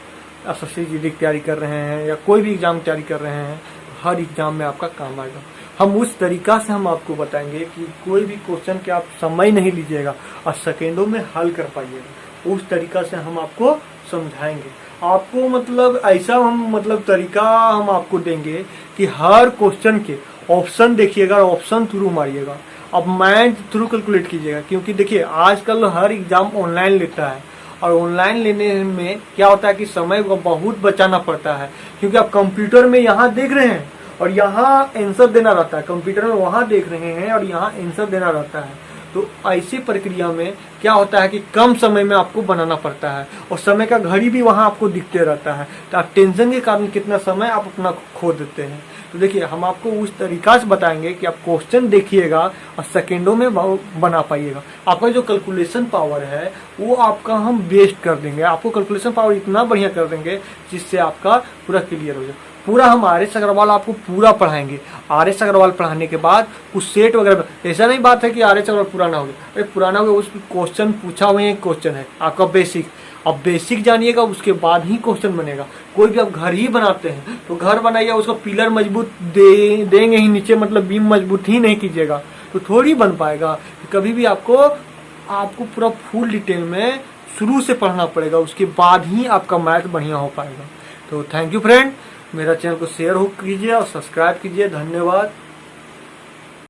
एसएससी जीडी की तैयारी कर रहे हैं या कोई भी एग्जाम तैयारी कर रहे हैं, हर एग्जाम में आपका काम आएगा। हम उस तरीका से हम आपको बताएंगे कि कोई भी क्वेश्चन के आप समय नहीं लीजिएगा और सेकेंडों में हल कर पाइएगा। उस तरीका से हम आपको समझाएंगे। आपको मतलब ऐसा हम मतलब तरीका हम आपको देंगे कि हर क्वेश्चन के ऑप्शन देखिएगा, ऑप्शन थ्रू मारिएगा, अब मैथ थ्रू कैलकुलेट कीजिएगा। क्योंकि देखिए आजकल हर एग्जाम ऑनलाइन लेता है, और ऑनलाइन लेने में क्या होता है कि समय को बहुत बचाना पड़ता है, क्योंकि आप कंप्यूटर में यहाँ देख रहे हैं और यहाँ आंसर देना रहता है, कंप्यूटर में वहां देख रहे हैं और यहाँ आंसर देना रहता है। तो ऐसी प्रक्रिया में क्या होता है कि कम समय में आपको बनाना पड़ता है और समय का घड़ी भी वहां आपको दिखते रहता है, तो आप टेंशन के कारण कितना समय आप अपना खो देते हैं। तो देखिए, हम आपको उस तरीका से बताएंगे कि आप क्वेश्चन देखिएगा और सेकेंडों में बना पाइएगा। आपका जो कैलकुलेशन पावर है वो आपका हम बेस्ट कर देंगे, आपको कैलकुलेशन पावर इतना बढ़िया कर देंगे जिससे आपका पूरा क्लियर हो जाए। पूरा हम आर.एस. अग्रवाल आपको पूरा पढ़ाएंगे। आर.एस. अग्रवाल पढ़ाने के बाद कुछ सेट वगैरह, ऐसा नहीं बात है कि आर.एस. अग्रवाल पुराना हो गया, अरे पुराना हो गया, उस क्वेश्चन पूछा हुए क्वेश्चन है आपका बेसिक। अब बेसिक जानिएगा, उसके बाद ही क्वेश्चन बनेगा। कोई भी आप घर ही बनाते हैं तो घर बनाइए, उसका पिलर मजबूत देंगे ही नीचे, मतलब बीम मजबूत ही नहीं कीजिएगा तो थोड़ी बन पाएगा। कभी भी आपको पूरा फुल डिटेल में शुरू से पढ़ना पड़ेगा, उसके बाद ही आपका मैथ बढ़िया हो पाएगा। तो थैंक यू फ्रेंड, मेरा चैनल को शेयर कीजिए और सब्सक्राइब कीजिए। धन्यवाद।